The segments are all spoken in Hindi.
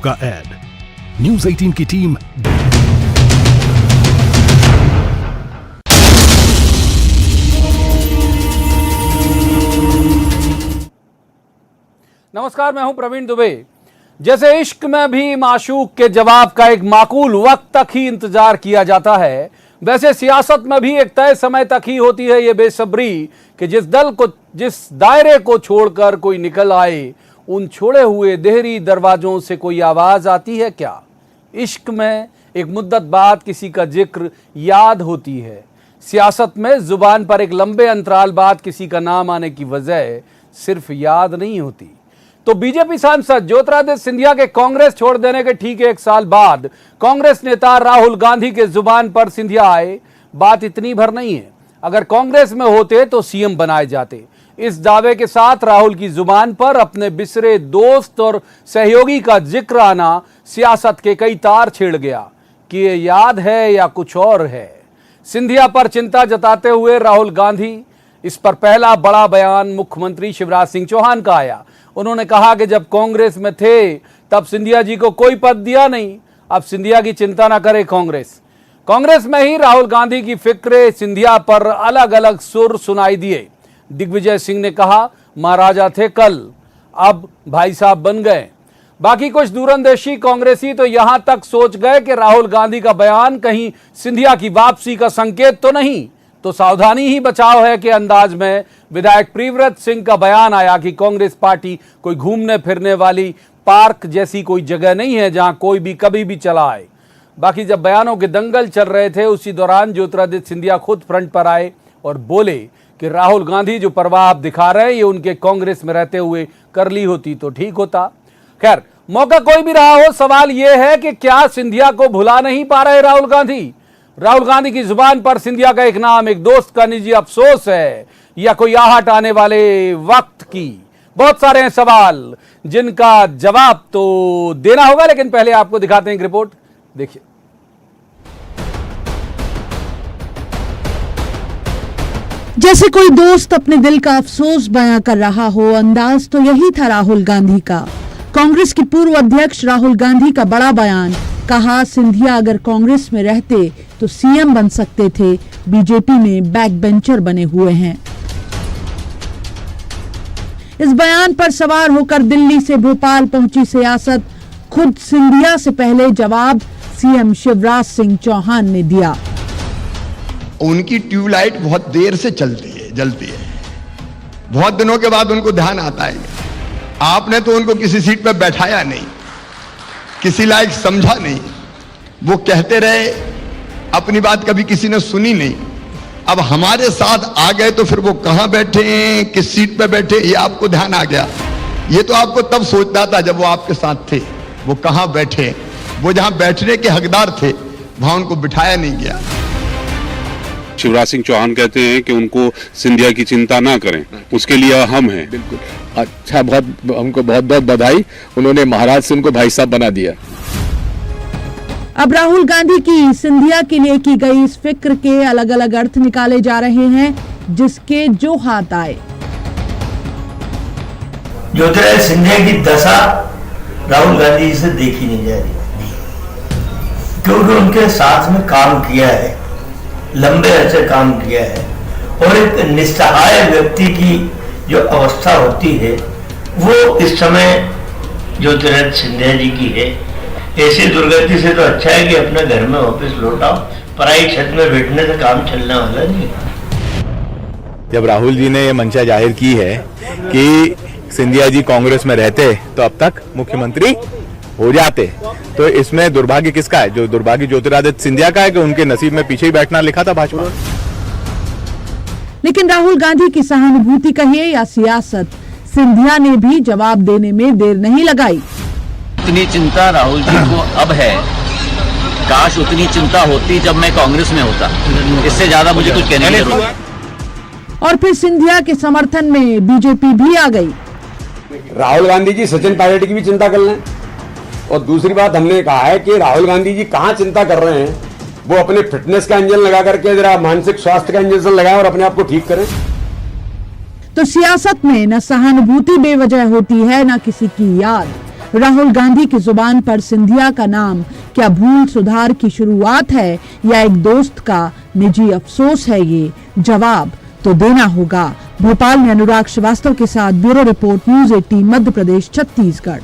आपका एड। न्यूज़ 18 की टीम नमस्कार, मैं हूं प्रवीण दुबे। जैसे इश्क में भी माशूक के जवाब का एक माकूल वक्त तक ही इंतजार किया जाता है, वैसे सियासत में भी एक तय समय तक ही होती है ये बेसब्री कि जिस दायरे को छोड़कर कोई निकल आए, उन छोड़े हुए देहरी दरवाजों से कोई आवाज आती है क्या। इश्क में एक मुद्दत बाद किसी का जिक्र याद होती है, सियासत में जुबान पर एक लंबे अंतराल बाद किसी का नाम आने की वजह सिर्फ याद नहीं होती। तो बीजेपी सांसद ज्योतिरादित्य सिंधिया के कांग्रेस छोड़ देने के ठीक एक साल बाद कांग्रेस नेता राहुल गांधी के जुबान पर सिंधिया आए। बात इतनी भर नहीं है, अगर कांग्रेस में होते तो सीएम बनाए जाते। इस दावे के साथ राहुल की जुबान पर अपने बिसरे दोस्त और सहयोगी का जिक्र आना सियासत के कई तार छेड़ गया कि ये याद है या कुछ और है। सिंधिया पर चिंता जताते हुए राहुल गांधी इस पर पहला बड़ा बयान मुख्यमंत्री शिवराज सिंह चौहान का आया। उन्होंने कहा कि जब कांग्रेस में थे तब सिंधिया जी को कोई पद दिया नहीं, अब सिंधिया की चिंता ना करे कांग्रेस में ही राहुल गांधी की फिक्रे सिंधिया पर अलग अलग सुर सुनाई दिए। दिग्विजय सिंह ने कहा महाराजा थे कल, अब भाई साहब बन गए। बाकी कुछ दूरंदेशी कांग्रेसी तो यहां तक सोच गए कि राहुल गांधी का बयान कहीं सिंधिया की वापसी का संकेत तो नहीं। तो सावधानी ही बचाव है कि अंदाज में विधायक प्रियव्रत सिंह का बयान आया कि कांग्रेस पार्टी कोई घूमने फिरने वाली पार्क जैसी कोई जगह नहीं है जहां कोई भी कभी भी चला आए। बाकी जब बयानों के दंगल चल रहे थे, उसी दौरान ज्योतिरादित्य सिंधिया खुद फ्रंट पर आए और बोले कि राहुल गांधी जो प्रभाव आप दिखा रहे हैं ये उनके कांग्रेस में रहते हुए कर ली होती तो ठीक होता। खैर, मौका कोई भी रहा हो, सवाल यह है कि क्या सिंधिया को भुला नहीं पा रहे राहुल गांधी। राहुल गांधी की जुबान पर सिंधिया का एक नाम, एक दोस्त का निजी अफसोस है या कोई आहट आने वाले वक्त की। बहुत सारे हैं सवाल जिनका जवाब तो देना होगा, लेकिन पहले आपको दिखाते हैं एक रिपोर्ट, देखिए। जैसे कोई दोस्त अपने दिल का अफसोस बयां कर रहा हो, अंदाज तो यही था राहुल गांधी का। कांग्रेस के पूर्व अध्यक्ष राहुल गांधी का बड़ा बयान, कहा सिंधिया अगर कांग्रेस में रहते तो सीएम बन सकते थे, बीजेपी में बैक बेंचर बने हुए हैं। इस बयान पर सवार होकर दिल्ली से भोपाल पहुंची सियासत, खुद सिंधिया से पहले जवाब सीएम शिवराज सिंह चौहान ने दिया। उनकी ट्यूबलाइट बहुत देर से जलती है, बहुत दिनों के बाद उनको ध्यान आता है। आपने तो उनको किसी सीट पर बैठाया नहीं, किसी लायक समझा नहीं, वो कहते रहे, अपनी बात कभी किसी ने सुनी नहीं। अब हमारे साथ आ गए तो फिर वो कहां बैठे, किस सीट पे बैठे, ये आपको ध्यान आ गया। ये तो आपको तब सोचना था जब वो आपके साथ थे। वो कहां बैठे, वो जहां बैठने के हकदार थे वहां उनको बिठाया नहीं गया। शिवराज सिंह चौहान कहते हैं कि उनको सिंधिया की चिंता ना करें, उसके लिए हम हैं। बिल्कुल अच्छा, हमको बहुत बहुत बधाई, उन्होंने महाराज से उनको भाई साहब बना दिया। अब राहुल गांधी की सिंधिया के लिए की गई इस फिक्र के अलग अलग अर्थ निकाले जा रहे हैं, जिसके जो हाथ आए। ज्योतिरादित्य सिंधिया की दशा राहुल गांधी जी से देखी नहीं जा रही, क्योंकि उनके साथ में काम किया है, लंबे अरसे काम किया है, और एक निस्सहाय व्यक्ति की जो अवस्था होती है वो इस समय ज्योतिरादित्य सिंधिया जी की है। ऐसी दुर्गति से तो अच्छा है कि अपने घर में वापस लौटाओ, पराई छत में बैठने से काम चलने वाला नहीं। जब राहुल जी ने ये मंशा जाहिर की है कि सिंधिया जी कांग्रेस में रहते तो अब तक मुख्यमंत्री हो जाते, तो इसमें दुर्भाग्य किसका है? जो दुर्भाग्य ज्योतिरादित्य सिंधिया का है कि उनके नसीब में पीछे ही बैठना लिखा था भाजपा। लेकिन राहुल गांधी की सहानुभूति कहिए या सियासत, सिंधिया ने भी जवाब देने में देर नहीं लगाई। इतनी चिंता राहुल जी को अब है, काश उतनी चिंता होती जब मैं कांग्रेस में होता। इससे ज्यादा मुझे कुछ कहने की जरूरत नहीं। और फिर सिंधिया के समर्थन में बीजेपी भी आ गई। राहुल गांधी जी सचिन पायलट की भी चिंता कर लें। और दूसरी बात हमने कहा है कि राहुल गांधी जी कहां चिंता कर रहे हैं, वो अपने फिटनेस का इंजन लगा करके जरा मानसिक स्वास्थ्य का इंजन लगाएं और अपने आप को ठीक करें। तो सियासत में न सहानुभूति बेवजह होती है, न किसी की याद। राहुल गांधी की जुबान पर सिंधिया का नाम क्या भूल सुधार की शुरुआत है या एक दोस्त का निजी अफसोस है, ये जवाब तो देना होगा। भोपाल में अनुराग श्रीवास्तव के साथ bureau report, news 18 Madhya Pradesh Chhattisgarh.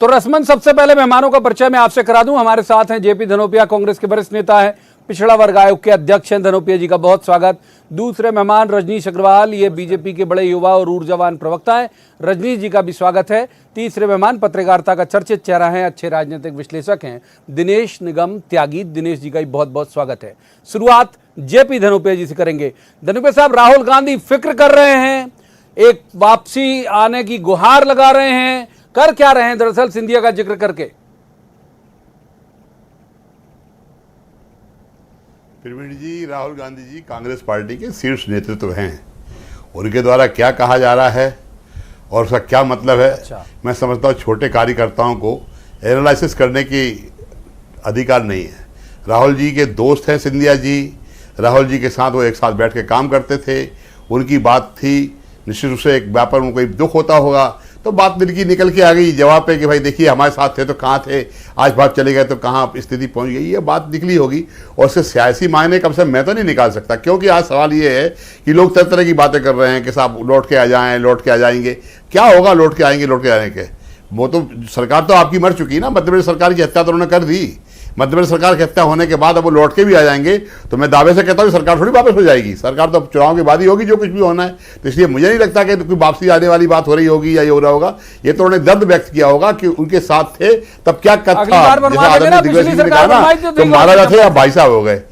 तो रस्मन सबसे पहले मेहमानों का परिचय मैं आपसे करा दूं। हमारे साथ हैं जेपी धनोपिया, कांग्रेस के वरिष्ठ नेता हैं, पिछड़ा वर्ग आयोग के अध्यक्ष हैं। धनोपिया जी का बहुत स्वागत। दूसरे मेहमान रजनीश अग्रवाल, ये बीजेपी के बड़े युवा और ऊर्जावान प्रवक्ता हैं। रजनीश जी का भी स्वागत है। तीसरे मेहमान पत्रकारिता का चर्चित चेहरा है, अच्छे राजनीतिक विश्लेषक हैं, दिनेश निगम त्यागी। दिनेश जी का भी बहुत बहुत स्वागत है। शुरुआत जेपी धनोपिया जी से करेंगे। धनोपिया साहब, राहुल गांधी फिक्र कर रहे हैं, एक वापसी आने की गुहार लगा रहे हैं, कर क्या रहे हैं दरअसल सिंधिया का जिक्र करके? प्रवीण जी, राहुल गांधी जी कांग्रेस पार्टी के शीर्ष नेतृत्व हैं। उनके द्वारा क्या कहा जा रहा है और उसका क्या मतलब है, मैं समझता हूँ छोटे कार्यकर्ताओं को एनालिसिस करने की अधिकार नहीं है। राहुल जी के दोस्त हैं सिंधिया जी, राहुल जी के साथ वो एक साथ बैठ के काम करते थे, उनकी बात थी। निश्चित रूप से एक व्यापार में कोई दुख होता होगा तो बात निकल के आ गई जवाब पे कि भाई देखिए हमारे साथ थे तो कहाँ थे, आज बात चले गए तो कहाँ स्थिति पहुंच गई, ये बात निकली होगी। और उससे सियासी मायने कम से मैं तो नहीं निकाल सकता, क्योंकि आज सवाल ये है कि लोग तरह तरह की बातें कर रहे हैं कि साहब लौट के आ जाएं, लौट के आ जाएंगे। क्या होगा लौट के आएंगे, लौट के आने के? वो तो सरकार तो आपकी मर चुकी ना, मध्य प्रदेश सरकार की हत्या तो उन्होंने कर दी। मध्य प्रदेश सरकार की हत्या होने के बाद अब वो लौट के भी आ जाएंगे तो मैं दावे से कहता हूँ सरकार थोड़ी वापस हो जाएगी। सरकार तो चुनाव के बाद ही होगी जो कुछ भी होना है। तो इसलिए मुझे नहीं लगता कि कोई वापसी आने वाली बात हो रही होगी या ये हो रहा होगा। ये तो उन्होंने दर्द व्यक्त किया होगा कि उनके साथ थे तब क्या कथा, जैसा आदरणीय दिग्विजय सिंह ने कहा ना, तो महाराजा थे या भाई साहब हो गए।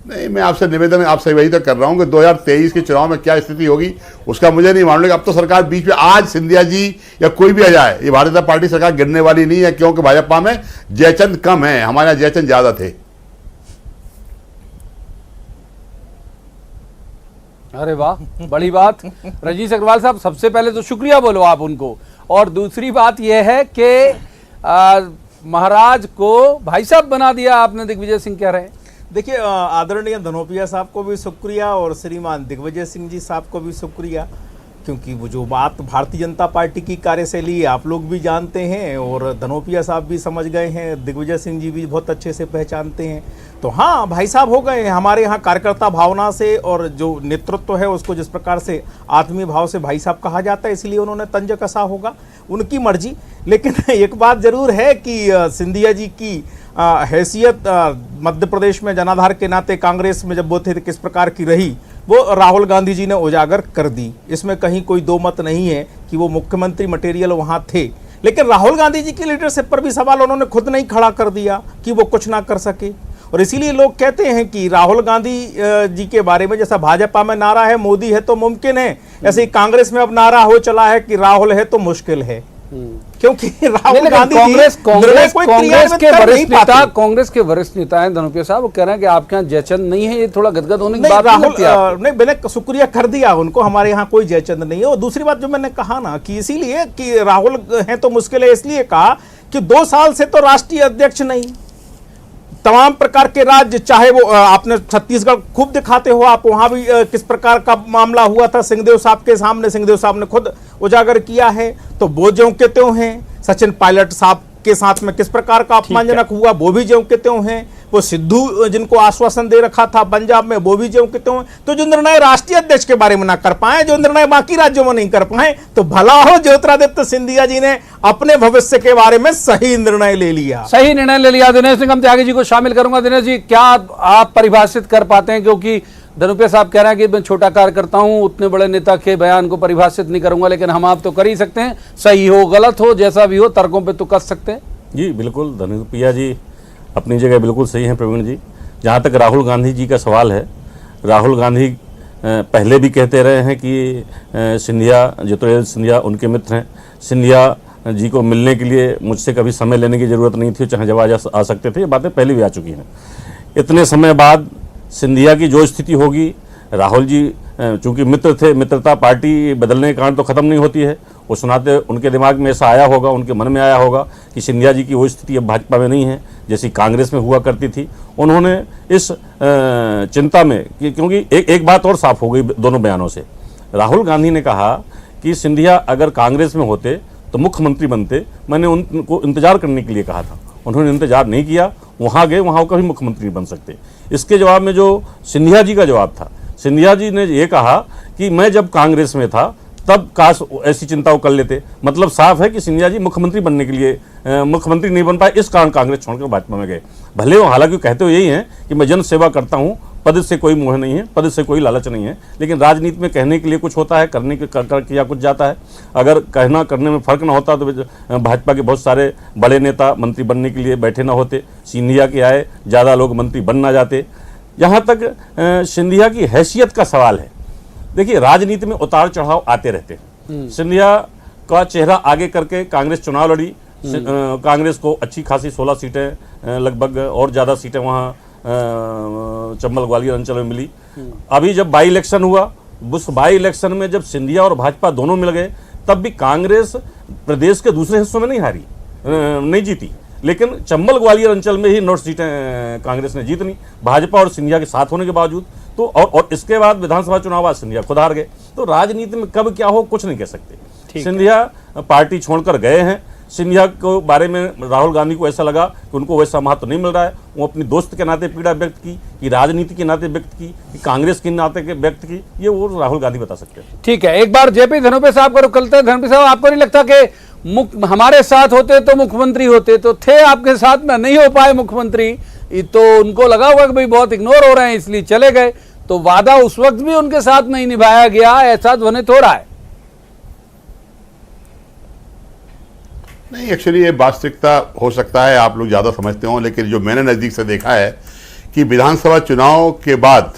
नहीं, मैं आपसे निवेदन आपसे वही तो कर रहा हूँ कि 2023 के चुनाव में क्या स्थिति होगी उसका मुझे नहीं मालूम। अब तो सरकार बीच में आज सिंधिया जी या कोई भी आ जाए, ये भारतीय जनता पार्टी सरकार गिरने वाली नहीं है, क्योंकि भाजपा में जयचंद कम है, हमारे यहाँ जयचंद ज्यादा थे। अरे वाह, बड़ी बात। रजनीश अग्रवाल साहब, सबसे पहले तो शुक्रिया बोलो आप उनको, और दूसरी बात यह है कि महाराज को भाई साहब बना दिया आपने, दिग्विजय सिंह कह रहे हैं। देखिए, आदरणीय धनोपिया साहब को भी शुक्रिया और श्रीमान दिग्विजय सिंह जी साहब को भी शुक्रिया, क्योंकि वो जो बात भारतीय जनता पार्टी की कार्यशैली आप लोग भी जानते हैं और धनोपिया साहब भी समझ गए हैं, दिग्विजय सिंह जी भी बहुत अच्छे से पहचानते हैं। तो हाँ, भाई साहब हो गए हैं हमारे यहाँ कार्यकर्ता भावना से, और जो नेतृत्व है उसको जिस प्रकार से आत्मीय भाव से भाई साहब कहा जाता है, इसलिए उन्होंने तंज कसा होगा, उनकी मर्जी। लेकिन एक बात जरूर है कि सिंधिया जी की हैसियत मध्य प्रदेश में जनाधार के नाते कांग्रेस में जब वो थे किस प्रकार की रही, वो राहुल गांधी जी ने उजागर कर दी। इसमें कहीं कोई दो मत नहीं है कि वो मुख्यमंत्री मटेरियल वहाँ थे। लेकिन राहुल गांधी जी की लीडरशिप पर भी सवाल उन्होंने खुद नहीं खड़ा कर दिया कि वो कुछ ना कर सके, और इसीलिए लोग कहते हैं कि राहुल गांधी जी के बारे में जैसा भाजपा में नारा है मोदी है तो मुमकिन है, ऐसे ही कांग्रेस में अब नारा हो चला है कि राहुल है तो मुश्किल है। क्योंकि राहुल गांधी कांग्रेस के वरिष्ठ नेता हैं धनोपिया साहब, वो कह रहे हैं कि आपके यहाँ जयचंद नहीं है, ये थोड़ा गदगद होने की बात नहीं, मैंने शुक्रिया कर दिया उनको, हमारे यहाँ कोई जयचंद नहीं है। और दूसरी बात जो मैंने कहा ना कि इसीलिए कि राहुल है तो मुश्किल है, इसलिए कहा कि 2 साल से तो राष्ट्रीय अध्यक्ष नहीं, तमाम प्रकार के राज्य, चाहे वो आपने छत्तीसगढ़ खूब दिखाते हो आप, वहां भी किस प्रकार का मामला हुआ था सिंहदेव साहब के सामने, सिंहदेव साहब ने खुद उजागर किया है। तो वो ज्यों के त्यों हैं, सचिन पायलट साहब के साथ में किस प्रकार का अपमानजनक हुआ वो भी ज्यों के त्यों हैं, वो सिद्धू जिनको आश्वासन दे रखा था पंजाब में वो भी ज्यों के त्यों हैं। तो जो निर्णय राष्ट्रीय अध्यक्ष के बारे में ना कर पाए, जो निर्णय बाकी राज्यों में नहीं कर पाए, तो भला हो ज्योतिरादित्य सिंधिया जी ने अपने भविष्य के बारे में सही निर्णय ले लिया, सही निर्णय ले लिया। दिनेश निगम त्यागी जी को शामिल करूंगा। दिनेश जी, क्या आप परिभाषित कर पाते हैं, क्योंकि धनोपिया साहब कह रहे हैं कि मैं छोटा कार्यकर्ता हूं, उतने बड़े नेता के बयान को परिभाषित नहीं करूंगा, लेकिन हम आप तो कर ही सकते हैं, सही हो गलत हो जैसा भी हो तर्कों पे तो कर सकते हैं। जी बिल्कुल, धनोपिया जी अपनी जगह बिल्कुल सही हैं प्रवीण जी। जहाँ तक राहुल गांधी जी का सवाल है, राहुल गांधी पहले भी कहते रहे हैं कि ज्योतिरादित्य सिंधिया उनके मित्र हैं। सिंधिया जी को मिलने के लिए मुझसे कभी समय लेने की ज़रूरत नहीं थी, चाहे जब आ सकते थे, ये बातें पहले भी आ चुकी हैं। इतने समय बाद सिंधिया की जो स्थिति होगी, राहुल जी चूंकि मित्र थे, मित्रता पार्टी बदलने के कारण तो ख़त्म नहीं होती है, उस नाते उनके दिमाग में ऐसा आया होगा, उनके मन में आया होगा कि सिंधिया जी की वो स्थिति अब भाजपा में नहीं है जैसी कांग्रेस में हुआ करती थी। उन्होंने इस चिंता में क्योंकि एक बात और साफ हो गई दोनों बयानों से, राहुल गांधी ने कहा कि सिंधिया अगर कांग्रेस में होते तो मुख्यमंत्री बनते, मैंने उनको इंतजार करने के लिए कहा था, उन्होंने इंतजार नहीं किया, वहाँ गए, वहाँ कभी मुख्यमंत्री नहीं बन सकते। इसके जवाब में जो सिंधिया जी का जवाब था, सिंधिया जी ने ये कहा कि मैं जब कांग्रेस में था तब काश ऐसी चिंता वो कर लेते। मतलब साफ है कि सिंधिया जी मुख्यमंत्री बनने के लिए मुख्यमंत्री नहीं बन पाए, इस कारण कांग्रेस छोड़कर भाजपा में गए। भले वो हालांकि कहते हुए यही हैं कि मैं जन सेवा करता हूँ, पद से कोई मोह नहीं है, पद से कोई लालच नहीं है, लेकिन राजनीति में कहने के लिए कुछ होता है, करने के किया कुछ जाता है। अगर कहना करने में फर्क ना होता तो भाजपा के बहुत सारे बड़े नेता मंत्री बनने के लिए बैठे ना होते, सिंधिया के आए ज़्यादा लोग मंत्री बन ना जाते। यहाँ तक सिंधिया की हैसियत का सवाल है। देखिए, राजनीति में उतार चढ़ाव आते रहते हैं। सिंधिया का चेहरा आगे करके कांग्रेस चुनाव लड़ी, कांग्रेस को अच्छी खासी 16 सीटें लगभग और ज़्यादा सीटें वहाँ चंबल ग्वालियर अंचल में मिली। अभी जब बाई इलेक्शन हुआ, उस बाई इलेक्शन में जब सिंधिया और भाजपा दोनों मिल गए, तब भी कांग्रेस प्रदेश के दूसरे हिस्सों में नहीं हारी, नहीं जीती, लेकिन चंबल ग्वालियर अंचल में ही 9 सीटें कांग्रेस ने जीतनी, भाजपा और सिंधिया के साथ होने के बावजूद। तो और इसके बाद विधानसभा चुनाव बाद सिंधिया खुद हार गए। तो राजनीति में कब क्या हो कुछ नहीं कह सकते। सिंधिया पार्टी छोड़कर गए हैं। सिंधिया को बारे में राहुल गांधी को ऐसा लगा कि उनको वैसा महत्व नहीं मिल रहा है। वो अपनी दोस्त के नाते पीड़ा व्यक्त की, कि राजनीति के नाते व्यक्त की, कि कांग्रेस के नाते के व्यक्त की, ये वो राहुल गांधी बता सकते हैं। ठीक है, एक बार जेपी धनोपे साहब का रुख करते हैं। धनोपे साहब, आपको नहीं लगता कि हमारे साथ होते तो मुख्यमंत्री होते, तो थे आपके साथ में, नहीं हो पाए मुख्यमंत्री, तो उनको लगा हुआ कि भाई बहुत इग्नोर हो रहे हैं इसलिए चले गए, तो वादा उस वक्त भी उनके साथ नहीं निभाया गया, ऐसा ध्वनित हो रहा है। नहीं, एक्चुअली ये वास्तविकता हो सकता है आप लोग ज़्यादा समझते हो, लेकिन जो मैंने नज़दीक से देखा है कि विधानसभा चुनाव के बाद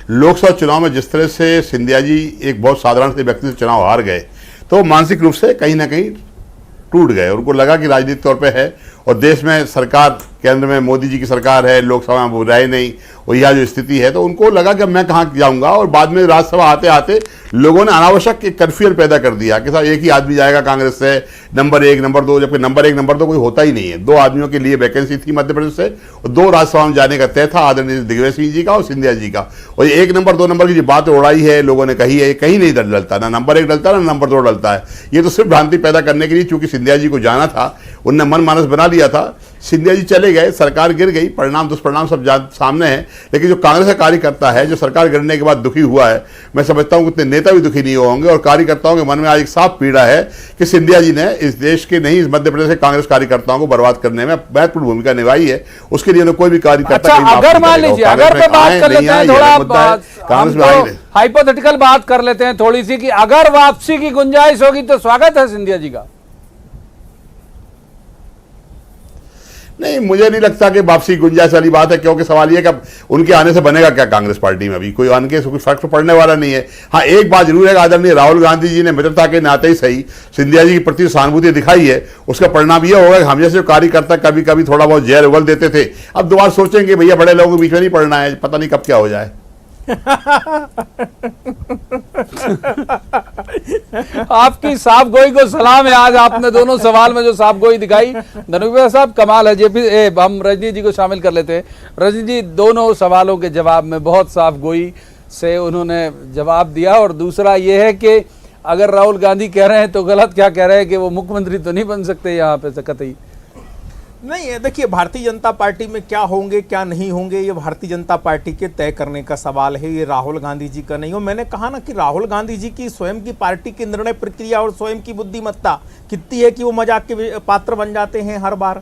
लोकसभा चुनाव में जिस तरह से सिंधिया जी एक बहुत साधारण से व्यक्ति से चुनाव हार गए, तो मानसिक रूप से कहीं ना कहीं टूट गए। उनको लगा कि राजनीतिक तौर पे है और देश में सरकार, केंद्र में मोदी जी की सरकार है, लोकसभा में वो रहे नहीं, और यह जो स्थिति है, तो उनको लगा कि मैं कहाँ जाऊंगा। और बाद में राज्यसभा आते आते लोगों ने अनावश्यक एक कन्फ्यूजन पैदा कर दिया कि साहब एक ही आदमी जाएगा कांग्रेस से, नंबर 1 नंबर 2, जबकि नंबर 1 नंबर 2 कोई होता ही नहीं है। 2 आदमियों के लिए वैकेंसी थी मध्य प्रदेश से, और 2 राज्यसभा में जाने का तय था, आदरणीय दिग्विजय सिंह जी का और सिंधिया जी का। और 1 नंबर 2 नंबर की जो बात उड़ाई है लोगों ने कही है, कहीं नहीं डलता, ना नंबर 1 डलता ना नंबर 2 डलता है। ये तो सिर्फ भ्रांति पैदा करने के लिए, चूंकि सिंधिया जी को जाना था, उनने मन मानस बना लिया था। सिंधिया जी चले गए, सरकार गिर गई, परिणाम दुष्परिणाम सब सामने है। लेकिन जो कांग्रेस का कार्यकर्ता है, जो सरकार गिरने के बाद दुखी हुआ है, मैं समझता हूं उतने नेता भी दुखी नहीं होंगे, और कार्यकर्ताओं के मन में आज एक साफ पीड़ा है कि सिंधिया जी ने इस देश के नहीं, इस मध्य प्रदेश के कांग्रेस कार्यकर्ताओं को बर्बाद करने में महत्वपूर्ण भूमिका निभाई है। उसके लिए कोई भी कार्यकर्ता, अगर मान लीजिए, अगर मैं बात कर लेते हैं थोड़ा हाइपोथेटिकल बात कर लेते हैं थोड़ी सी, कि अगर वापसी की गुंजाइश होगी तो स्वागत है सिंधिया जी का। नहीं, मुझे नहीं लगता कि वापसी गुंजाइश वाली बात है, क्योंकि सवाल ये कि उनके आने से बनेगा क्या कांग्रेस पार्टी में। अभी कोई आने से कोई फर्क तो पड़ने वाला नहीं है। हाँ, एक बात जरूर है, आदरणीय राहुल गांधी जी ने मित्रता के नाते ही सही सिंधिया जी के प्रति सहानुभूति दिखाई है। उसका परिणाम यह होगा कि हम जैसे कार्यकर्ता कभी कभी थोड़ा बहुत जहर उगल देते थे, अब दोबारा सोचेंगे भैया बड़े लोगों के बीच में नहीं पड़ना है, पता नहीं कब क्या हो जाए। आपकी साफ गोई को सलाम है। आज आपने दोनों सवाल में जो साफ गोई दिखाई, धनोपे साहब कमाल है। जेपी हम रजनी जी को शामिल कर लेते हैं। रजनी जी, दोनों सवालों के जवाब में बहुत साफ गोई से उन्होंने जवाब दिया। और दूसरा ये है कि अगर राहुल गांधी कह रहे हैं तो गलत क्या कह रहे हैं कि वो मुख्यमंत्री तो नहीं बन सकते यहाँ पे कतई। नहीं, देखिए, भारतीय जनता पार्टी में क्या होंगे क्या नहीं होंगे, ये भारतीय जनता पार्टी के तय करने का सवाल है, ये राहुल गांधी जी का नहीं हो। मैंने कहा ना कि राहुल गांधी जी की स्वयं की पार्टी की निर्णय प्रक्रिया और स्वयं की बुद्धिमत्ता कितनी है कि वो मजाक के पात्र बन जाते हैं हर बार।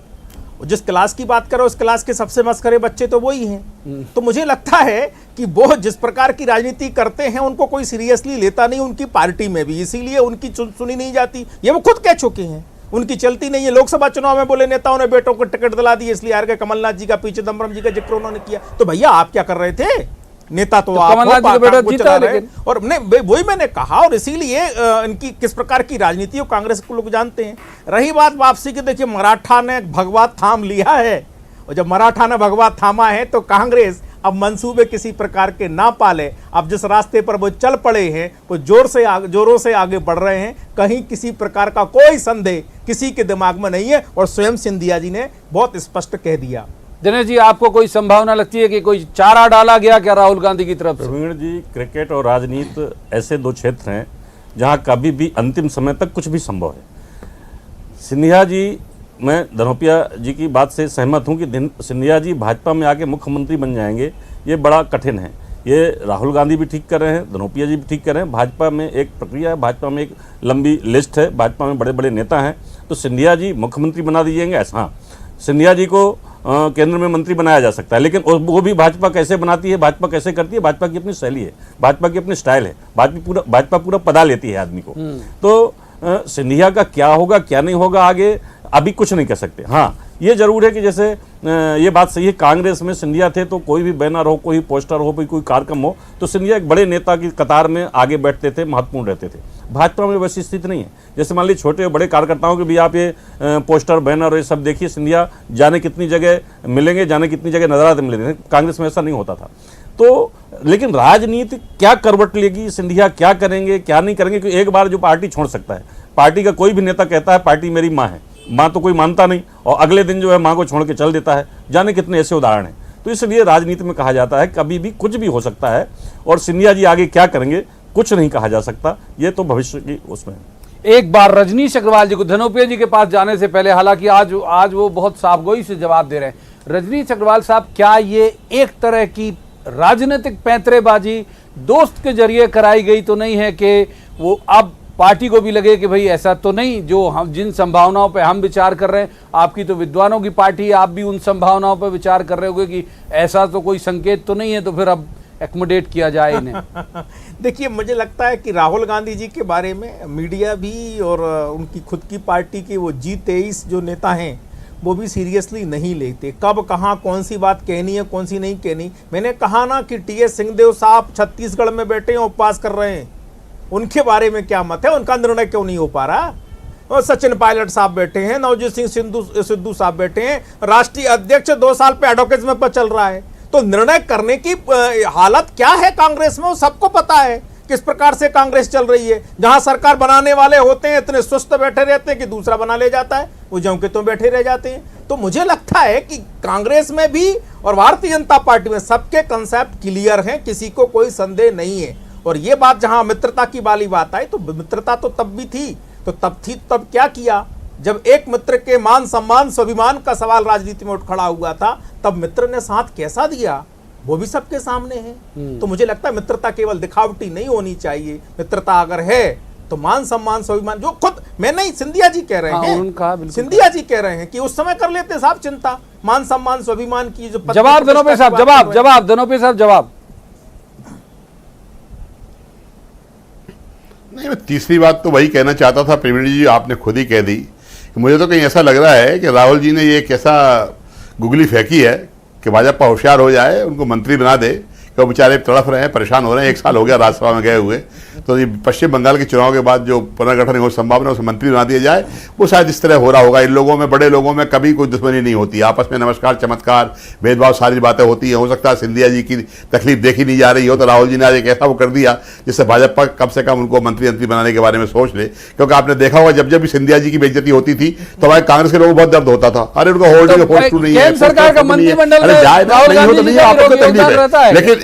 जिस क्लास की बात करो, उस क्लास के सबसे मस्करे बच्चे तो वही हैं। तो मुझे लगता है कि वो जिस प्रकार की राजनीति करते हैं उनको कोई सीरियसली लेता नहीं, उनकी पार्टी में भी, इसीलिए उनकी सुनी नहीं जाती। ये वो खुद कह चुके हैं, उनकी चलती नहीं है। लोकसभा चुनाव में बोले नेताओं ने बेटों को टिकट दिला दी इसलिए हार गए, कमलनाथ जी का पीछे दम्बरम जी का जिक्र उन्होंने किया। तो भैया आप क्या कर रहे थे? नेता तो आप कमलनाथ जी का बेटा जीता, लेकिन और वही मैंने कहा, और इसीलिए इनकी किस प्रकार की राजनीति हो कांग्रेस को लोग जानते हैं। रही बात वापसी की, देखिए मराठा ने भगवा थाम लिया है, और जब मराठा ने भगवा थामा है तो कांग्रेस अब मंसूबे किसी प्रकार के ना पाले। अब जिस रास्ते पर वो चल पड़े हैं वो जोरों से आगे बढ़ रहे हैं, कहीं किसी प्रकार का कोई संदेह किसी के दिमाग में नहीं है। और स्वयं सिंधिया जी ने बहुत स्पष्ट कह दिया दिनेश जी, आपको कोई संभावना लगती है कि कोई चारा डाला गया क्या राहुल गांधी की तरफ से? प्रवीण जी, क्रिकेट और राजनीति ऐसे दो क्षेत्र हैं जहां कभी भी अंतिम समय तक कुछ भी संभव है। सिंधिया जी, मैं धनोपिया जी की बात से सहमत हूं कि सिंधिया जी भाजपा में आके मुख्यमंत्री बन जाएंगे, ये बड़ा कठिन है। ये राहुल गांधी भी ठीक कर रहे हैं, धनोपिया जी भी ठीक कर रहे हैं। भाजपा में एक प्रक्रिया है, भाजपा में एक लंबी लिस्ट है, भाजपा में बड़े बड़े नेता हैं। तो सिंधिया जी मुख्यमंत्री बना दीजिएंगे ऐसा? हाँ, सिंधिया जी को केंद्र में मंत्री बनाया जा सकता है, लेकिन वो भी भाजपा कैसे बनाती है, भाजपा कैसे करती है, भाजपा की अपनी शैली है, भाजपा की अपनी स्टाइल है, भाजपा पूरा पदा लेती है आदमी को। तो सिंधिया का क्या होगा क्या नहीं होगा आगे अभी कुछ नहीं कह सकते। हाँ, ये जरूर है कि जैसे ये बात सही है, कांग्रेस में सिंधिया थे तो कोई भी बैनर हो, कोई पोस्टर हो, कोई कार्यक्रम हो तो सिंधिया एक बड़े नेता की कतार में आगे बैठते थे, महत्वपूर्ण रहते थे। भाजपा में वैसी स्थिति नहीं है। जैसे मान लीजिए छोटे और बड़े कार्यकर्ताओं के भी आप ये पोस्टर बैनर और ये सब देखिए, सिंधिया जाने कितनी जगह मिलेंगे, जाने कितनी जगह नजर आते मिलेंगे। कांग्रेस में ऐसा नहीं होता था। तो लेकिन राजनीति क्या करवट लेगी, सिंधिया क्या करेंगे क्या नहीं करेंगे, क्योंकि एक बार जो पार्टी छोड़ सकता है, पार्टी का कोई भी नेता कहता है पार्टी मेरी माँ है, माँ तो कोई मानता नहीं और अगले दिन जो है माँ को छोड़ के चल देता है। जाने कितने ऐसे उदाहरण हैं। तो इसलिए राजनीति में कहा जाता है कभी भी कुछ भी हो सकता है, और सिंधिया जी आगे क्या करेंगे कुछ नहीं कहा जा सकता, ये तो भविष्य की उसमें है। एक बार रजनीश अग्रवाल जी को धनोपिया जी के पास जाने से पहले, हालांकि आज वो बहुत साफगोई से जवाब दे रहे हैं। रजनीश अग्रवाल साहब, क्या ये एक तरह की राजनीतिक पैंतरेबाजी दोस्त के जरिए कराई गई तो नहीं है कि वो अब पार्टी को भी लगे कि भाई ऐसा तो नहीं, जो हम जिन संभावनाओं पे हम विचार कर रहे हैं, आपकी तो विद्वानों की पार्टी है, आप भी उन संभावनाओं पे विचार कर रहे होगे कि ऐसा तो कोई संकेत तो नहीं है, तो फिर अब एकोमोडेट किया जाए इन्हें? देखिए, मुझे लगता है कि राहुल गांधी जी के बारे में मीडिया भी और उनकी खुद की पार्टी के वो G23 जो नेता हैं वो भी सीरियसली नहीं लेते। कब कहाँ कौन सी बात कहनी है कौन सी नहीं कहनी। मैंने कहा ना कि TS सिंहदेव साहब छत्तीसगढ़ में बैठे हैं, उपवास कर रहे हैं, उनके बारे में क्या मत है, उनका निर्णय क्यों नहीं हो पा रहा? और सचिन पायलट साहब बैठे हैं, नवजीत सिंह सिद्धू साहब बैठे हैं, राष्ट्रीय अध्यक्ष 2 साल पे एडवोकेट्स में चल रहा है। तो निर्णय करने की हालत क्या है कांग्रेस में, वो सबको पता है किस प्रकार से कांग्रेस चल रही है। जहां सरकार बनाने वाले होते हैं इतने सुस्त बैठे रहते हैं कि दूसरा बना ले जाता है, वो ज्यों के तो बैठे रह जाते हैं। तो मुझे लगता है कि कांग्रेस में भी और भारतीय जनता पार्टी में सबके कंसेप्ट क्लियर हैं, किसी को कोई संदेह नहीं है। और ये बात जहां मित्रता की वाली बात आई, तो मित्रता तो तब भी थी, तो तब क्या किया जब एक मित्र के मान सम्मान स्वाभिमान का सवाल राजनीति में उठ खड़ा हुआ था, तब मित्र ने साथ कैसा दिया वो भी सबके सामने है। तो मुझे लगता है मित्रता केवल दिखावटी नहीं होनी चाहिए। मित्रता अगर है तो मान सम्मान स्वाभिमान, जो खुद मैं नहीं, सिंधिया जी कह रहे हैं, सिंधिया जी कह रहे हैं कि उस समय कर लेते साहब चिंता, मान सम्मान स्वाभिमान की जो जवाब धनोपिया साहब, जवाब धनोपिया साहब, जवाब। नहीं, मैं तीसरी बात तो वही कहना चाहता था, प्रवीण जी आपने खुद ही कह दी कि मुझे तो कहीं ऐसा लग रहा है कि राहुल जी ने ये कैसा गुगली फेंकी है कि भाजपा होशियार हो जाए, उनको मंत्री बना दे, कि वो बेचारे तड़फ रहे हैं, परेशान हो रहे हैं। 1 साल हो गया राज्यसभा में गए हुए, तो ये पश्चिम बंगाल के चुनाव के बाद जो पुनर्गठन की संभावना उसे मंत्री बना दिया जाए, वो शायद इस तरह हो रहा होगा। इन लोगों में, बड़े लोगों में कभी कोई दुश्मनी नहीं होती, आपस में नमस्कार चमत्कार भेदभाव सारी बातें होती हैं। हो सकता है सिंधिया जी की तकलीफ देखी नहीं जा रही हो, तो राहुल जी ने आज एक ऐसा वो कर दिया जिससे भाजपा कम से कम उनको मंत्री बनाने के बारे में सोच ले। क्योंकि आपने देखा होगा जब भी सिंधिया जी की बेइज्जती होती थी तो हमारे कांग्रेस के लोगों को बहुत दर्द होता था, अरे उनको होल्डिंग फोर्स नहीं है, सरकार का मंत्रिमंडल में आपको तकलीफ है, लेकिन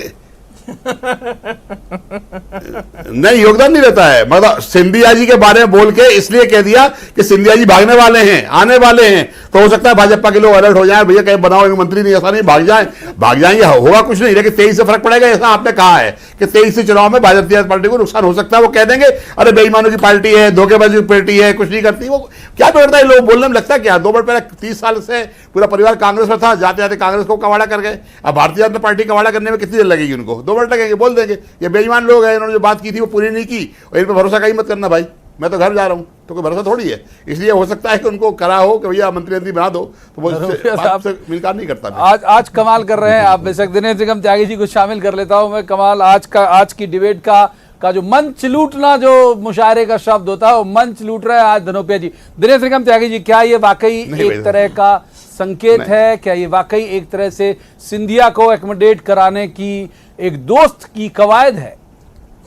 नहीं योगदान नहीं रहता है। मतलब सिंधिया जी के बारे में बोल के इसलिए कह दिया कि सिंधिया जी भागने वाले हैं, आने वाले हैं, तो हो सकता है भाजपा के लोग अलर्ट हो जाएं, भैया कहीं बनाओ एक मंत्री नहीं, ऐसा नहीं, भाग जाएंगे, होगा कुछ नहीं, लेकिन 23 से फर्क पड़ेगा। ऐसा आपने कहा है कि 23 से चुनाव में भारतीय जनता पार्टी को नुकसान हो सकता है। वो कह देंगे अरे बेईमानों की पार्टी है, धोखेबाजी की पार्टी है, कुछ नहीं करती। वो क्या बिगड़ता है, लोग बोलने में लगता है क्या। 2 बार पहले 30 साल से पूरा परिवार कांग्रेस में था, जाते जाते कांग्रेस को कवाड़ा कर गए। अब भारतीय जनता पार्टी कवाड़ा करने में कितनी देर लगेगी उनको? 2 मिनट लगेंगे, बोल देंगे ये बेईमान लोग हैं, इन्होंने जो बात की थी वो पूरी नहीं की, और इन पर भरोसा कहीं मत करना भाई, मैं तो घर जा रहा हूं, तो कोई भरोसा थोड़ी है। इसलिए हो सकता है कि उनको करा हो कि भैया मंत्री बना दो, तो वो मिलकार नहीं करता। आज कमाल कर रहे हैं आप। बेशक दिनेश निगम त्यागी जी को शामिल कर लेता हूं मैं। कमाल आज की डिबेट का जो मंच लूटना, जो मुशायरे का शब्द होता है, वो मंच लूट रहा है आज धनोपिया जी। दिनेश निगम त्यागी जी, क्या ये वाकई एक तरह का संकेत है? क्या ये वाकई एक तरह से सिंधिया को एकोमोडेट कराने की एक दोस्त की कवायद है?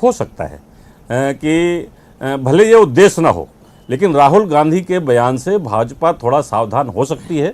हो सकता है कि भले ये उद्देश्य ना हो, लेकिन राहुल गांधी के बयान से भाजपा थोड़ा सावधान हो सकती है।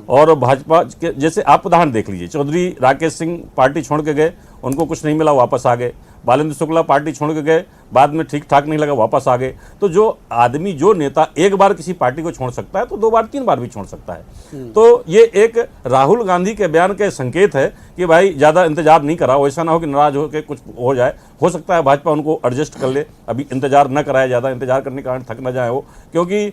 और भाजपा के जैसे आप उदाहरण देख लीजिए, चौधरी राकेश सिंह पार्टी छोड़ के गए, उनको कुछ नहीं मिला, वापस आ गए। बालेंद्र शुक्ला पार्टी छोड़ के गए, बाद में ठीक ठाक नहीं लगा, वापस आ गए। तो जो आदमी, जो नेता एक बार किसी पार्टी को छोड़ सकता है तो 2 बार 3 बार भी छोड़ सकता है। तो ये एक राहुल गांधी के बयान का संकेत है कि भाई ज़्यादा इंतजार नहीं कराओ, ऐसा ना हो कि नाराज हो के कुछ हो जाए। हो सकता है भाजपा उनको एडजस्ट कर ले, अभी इंतजार न कराया, ज़्यादा इंतजार करने के कारण थक न जाए वो। क्योंकि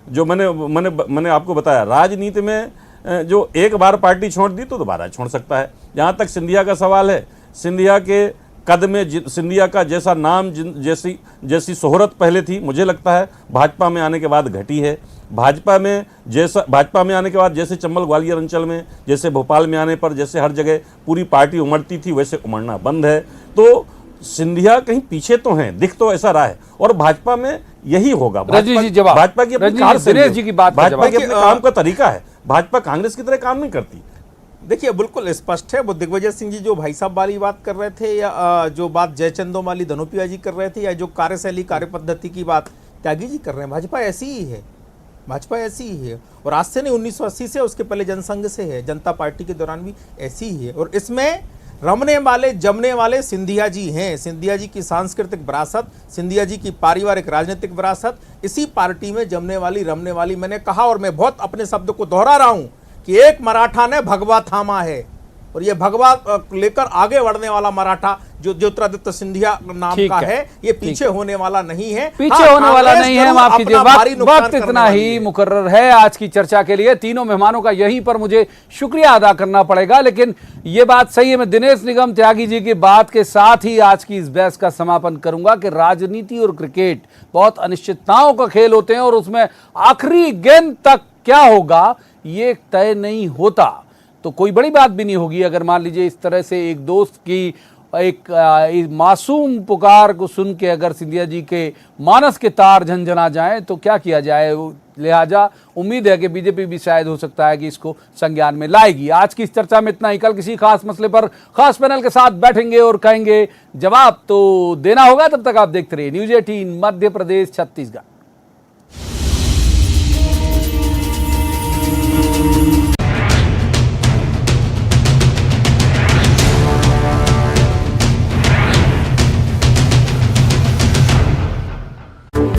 जो मैंने आपको बताया, राजनीति में जो एक बार पार्टी छोड़ दी तो दोबारा छोड़ सकता है। जहाँ तक सिंधिया का सवाल है, सिंधिया के कद में सिंधिया का जैसा नाम, जैसी शोहरत पहले थी, मुझे लगता है भाजपा में आने के बाद घटी है। भाजपा में आने के बाद जैसे चंबल ग्वालियर अंचल में, जैसे भोपाल में आने पर जैसे हर जगह पूरी पार्टी उमड़ती थी, वैसे उमड़ना बंद है। तो सिंधिया कहीं पीछे तो हैं, दिख तो ऐसा रहा है। और भाजपा में यही होगा। भाजपा की अपनी काम का तरीका है, भाजपा कांग्रेस की तरह काम नहीं करती। देखिए बिल्कुल स्पष्ट है। वो दिग्विजय सिंह जी जो भाई साहब वाली बात कर रहे थे, या जो बात जयचंदोमाली धनोपिया जी कर रहे थे, या जो कार्यशैली कार्यपद्धति की बात त्यागी जी कर रहे हैं, भाजपा ऐसी ही है। भाजपा ऐसी ही है, और आज से नहीं, 1980 से, उसके पहले जनसंघ से है, जनता पार्टी के दौरान भी ऐसी ही है। और इसमें रमने वाले जमने वाले सिंधिया जी हैं। सिंधिया जी की सांस्कृतिक विरासत, सिंधिया जी की पारिवारिक राजनीतिक विरासत, इसी पार्टी में जमने वाली रमने वाली। मैंने कहा, और मैं बहुत अपने शब्द को दोहरा रहा हूं, कि एक मराठा ने भगवा थामा है, और ये भगवा लेकर आगे बढ़ने वाला मराठा जो ज्योतिरादित्य सिंधिया नाम का है, ये पीछे होने वाला नहीं है। पीछे होने वाला नहीं है, माफ कीजिए। वक्त इतना ही मुकर्रर है आज की चर्चा के लिए। तीनों मेहमानों का यहीं पर मुझे शुक्रिया अदा करना पड़ेगा। लेकिन ये बात सही है, मैं दिनेश निगम त्यागी जी की बात के साथ ही आज की इस बहस का समापन करूंगा कि राजनीति और क्रिकेट बहुत अनिश्चितताओं का खेल होते हैं, और उसमें आखिरी गेंद तक क्या होगा ये तय नहीं होता। तो कोई बड़ी बात भी नहीं होगी अगर मान लीजिए इस तरह से एक दोस्त की एक मासूम पुकार को सुन के अगर सिंधिया जी के मानस के तार झंझना जाएं तो क्या किया जाए। लिहाजा उम्मीद है कि बीजेपी भी शायद हो सकता है कि इसको संज्ञान में लाएगी। आज की इस चर्चा में इतना ही। कल किसी खास मसले पर खास पैनल के साथ बैठेंगे और कहेंगे जवाब तो देना होगा। तब तक आप देखते रहिए न्यूज़ 18 मध्य प्रदेश छत्तीसगढ़।